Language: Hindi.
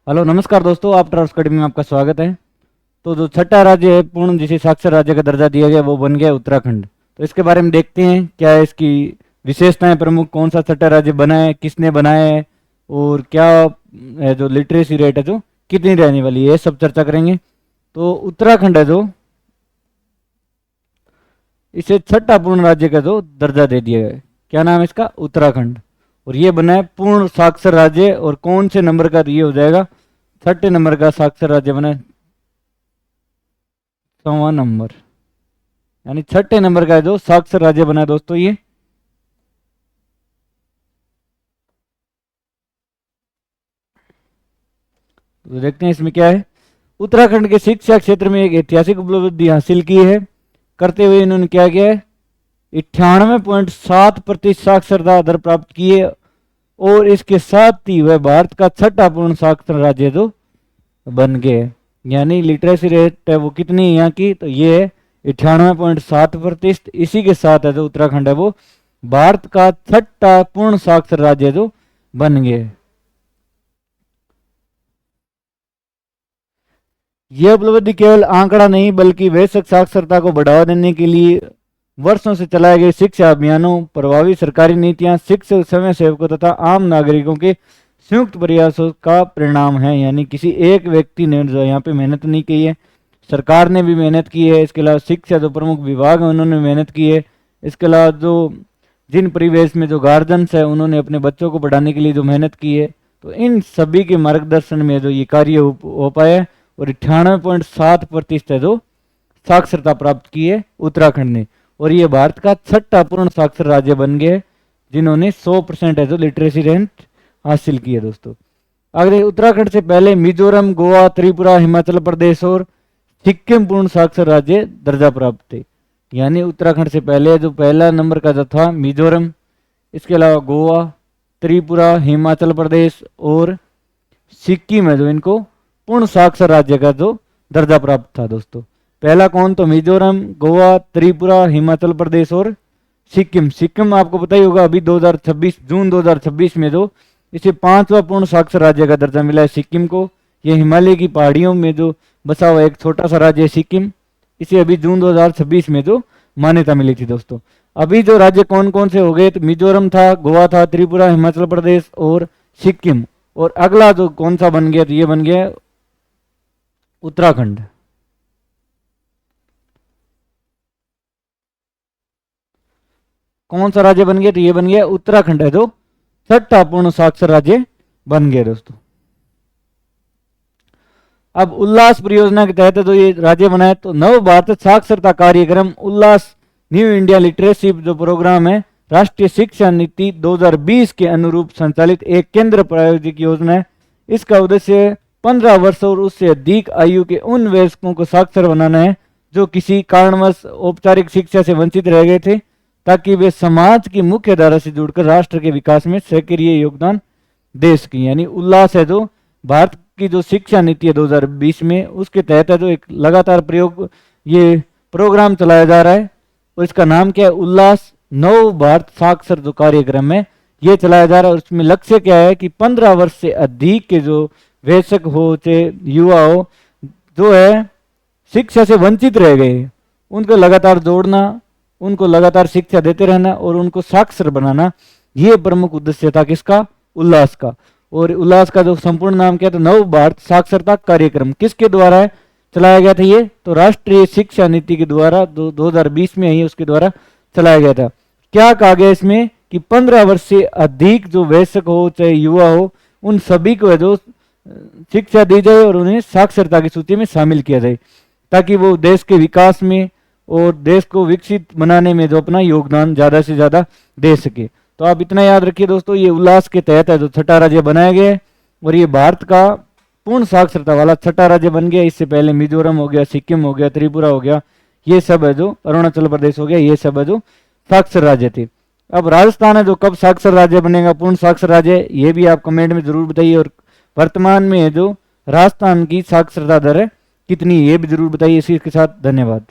हेलो नमस्कार दोस्तों, आप ट्रांस अकेडमी में आपका स्वागत है। तो जो छठा राज्य है पूर्ण जिसे साक्षर राज्य का दर्जा दिया गया वो बन गया उत्तराखंड। तो इसके बारे में देखते हैं क्या है इसकी विशेषताएं, प्रमुख कौन सा छठा राज्य बना है, किसने बनाया है और क्या है जो लिटरेसी रेट है जो कितनी रहने वाली है, सब चर्चा करेंगे। तो उत्तराखंड है जो इसे छठा पूर्ण राज्य का जो दर्जा दे दिया गया है। क्या नाम है इसका? उत्तराखंड। और ये बना है पूर्ण साक्षर राज्य। और कौन से नंबर का? ये हो जाएगा छठे नंबर का साक्षर राज्य बना है, 100वां नंबर, यानी छठे नंबर का जो साक्षर राज्य बना है दोस्तों ये। तो देखते हैं इसमें क्या है। उत्तराखंड के शिक्षा क्षेत्र में एक ऐतिहासिक उपलब्धि हासिल की है करते हुए इन्होंने क्या किया है, 98.7% साक्षरता दर प्राप्त की है। और इसके साथ ही वह भारत का छठा पूर्ण साक्षर राज्य जो बन गए। यानी लिटरेसी रेट है वो कितनी है यहाँ की? तो ये है 98.7%। इसी के साथ है जो उत्तराखंड है वो भारत का छठा पूर्ण साक्षर राज्य जो बन गए। यह उपलब्धि केवल आंकड़ा नहीं बल्कि वैश्विक साक्षरता को बढ़ावा देने के लिए वर्षों से चलाए गए शिक्षा अभियानों, प्रभावी सरकारी नीतियां, शिक्षक, समय सेवकों तथा आम नागरिकों के संयुक्त प्रयासों का परिणाम है। यानी किसी एक व्यक्ति ने जो यहाँ पे मेहनत नहीं की है, सरकार ने भी मेहनत की है। इसके अलावा शिक्षा जो प्रमुख विभाग है उन्होंने मेहनत की है। इसके अलावा जो जिन परिवेश में जो गार्जियंस है उन्होंने अपने बच्चों को पढ़ाने के लिए जो मेहनत की है, तो इन सभी के मार्गदर्शन में जो ये कार्य हो पाया है। और 98.7% है जो साक्षरता प्राप्त की है उत्तराखंड ने। और ये भारत का छठा पूर्ण साक्षर राज्य बन गए जिन्होंने 100% है जो लिटरेसी रेट हासिल की है दोस्तों। अगर उत्तराखंड से पहले मिजोरम, गोवा, त्रिपुरा, हिमाचल प्रदेश और सिक्किम पूर्ण साक्षर राज्य दर्जा प्राप्त थे। यानी उत्तराखंड से पहले जो पहला नंबर का जो था मिजोरम, इसके अलावा गोवा, त्रिपुरा, हिमाचल प्रदेश और सिक्किम है जो इनको पूर्ण साक्षर राज्य का जो दर्जा प्राप्त था दोस्तों। पहला कौन? तो मिजोरम, गोवा, त्रिपुरा, हिमाचल प्रदेश और सिक्किम। सिक्किम आपको पता ही होगा अभी 2026 जून 2026 में जो इसे 5वां पूर्ण साक्षर राज्य का दर्जा मिला है सिक्किम को। यह हिमालय की पहाड़ियों में जो बसा हुआ एक छोटा सा राज्य है सिक्किम, इसे अभी जून 2026 में जो मान्यता मिली थी दोस्तों। अभी जो राज्य कौन कौन से हो गए, तो मिजोरम था, गोवा था, त्रिपुरा, हिमाचल प्रदेश और सिक्किम। और अगला जो कौन सा बन गया, तो ये बन गया उत्तराखंड। कौन सा राज्य बन गया? तो ये बन गया उत्तराखंड है जो छठा पूर्ण साक्षर राज्य बन गया दोस्तों। अब उल्लास परियोजना के तहत जो ये राज्य बना है, तो नव भारत साक्षरता कार्यक्रम उल्लास न्यू इंडिया लिटरेसी जो प्रोग्राम है राष्ट्रीय शिक्षा नीति 2020 के अनुरूप संचालित एक केंद्र प्रायोजित योजना है। इसका उद्देश्य 15 वर्ष और उससे अधिक आयु के उन वयस्कों को साक्षर बनाना है जो किसी कारणवश औपचारिक शिक्षा से वंचित रह गए थे, ताकि वे समाज की मुख्य धारा से जुड़कर राष्ट्र के विकास में सक्रिय योगदान दे सकें। यानी उल्लास है जो भारत की जो शिक्षा नीति है 2020 में, उसके तहत है जो एक लगातार प्रयोग ये प्रोग्राम चलाया जा रहा है। और इसका नाम क्या है? उल्लास नव भारत साक्षर जो कार्यक्रम है ये चलाया जा रहा है। और उसमें लक्ष्य क्या है कि 15 वर्ष से अधिक के जो वयस्क हो चाहे युवा हो जो है शिक्षा से वंचित रह गए, उनको लगातार जोड़ना, उनको लगातार शिक्षा देते रहना और उनको साक्षर बनाना, ये प्रमुख उद्देश्य था किसका? उल्लास का। और उल्लास का जो संपूर्ण नाम क्या था? नव भारत साक्षरता कार्यक्रम। किसके द्वारा है चलाया गया था ये? तो राष्ट्रीय शिक्षा नीति के द्वारा 2020 में ही उसके द्वारा चलाया गया था। क्या कहा गया इसमें कि 15 वर्ष से अधिक जो वयस्क हो चाहे युवा हो उन सभी को जो शिक्षा दी जाए और उन्हें साक्षरता की सूची में शामिल किया जाए, ताकि वो देश के विकास में और देश को विकसित बनाने में जो अपना योगदान ज़्यादा से ज़्यादा दे सके। तो आप इतना याद रखिए दोस्तों, ये उल्लास के तहत है जो छठा राज्य बनाया गया है और ये भारत का पूर्ण साक्षरता वाला छठा राज्य बन गया। इससे पहले मिजोरम हो गया, सिक्किम हो गया, त्रिपुरा हो गया, ये सब है जो अरुणाचल प्रदेश हो गया, ये सब है जो साक्षर राज्य थे। अब राजस्थान है जो कब साक्षर राज्य बनेगा, पूर्ण साक्षर राज्य, ये भी आप कमेंट में जरूर बताइए। और वर्तमान में जो राजस्थान की साक्षरता दर है कितनी, ये भी जरूर बताइए। इसी के साथ धन्यवाद।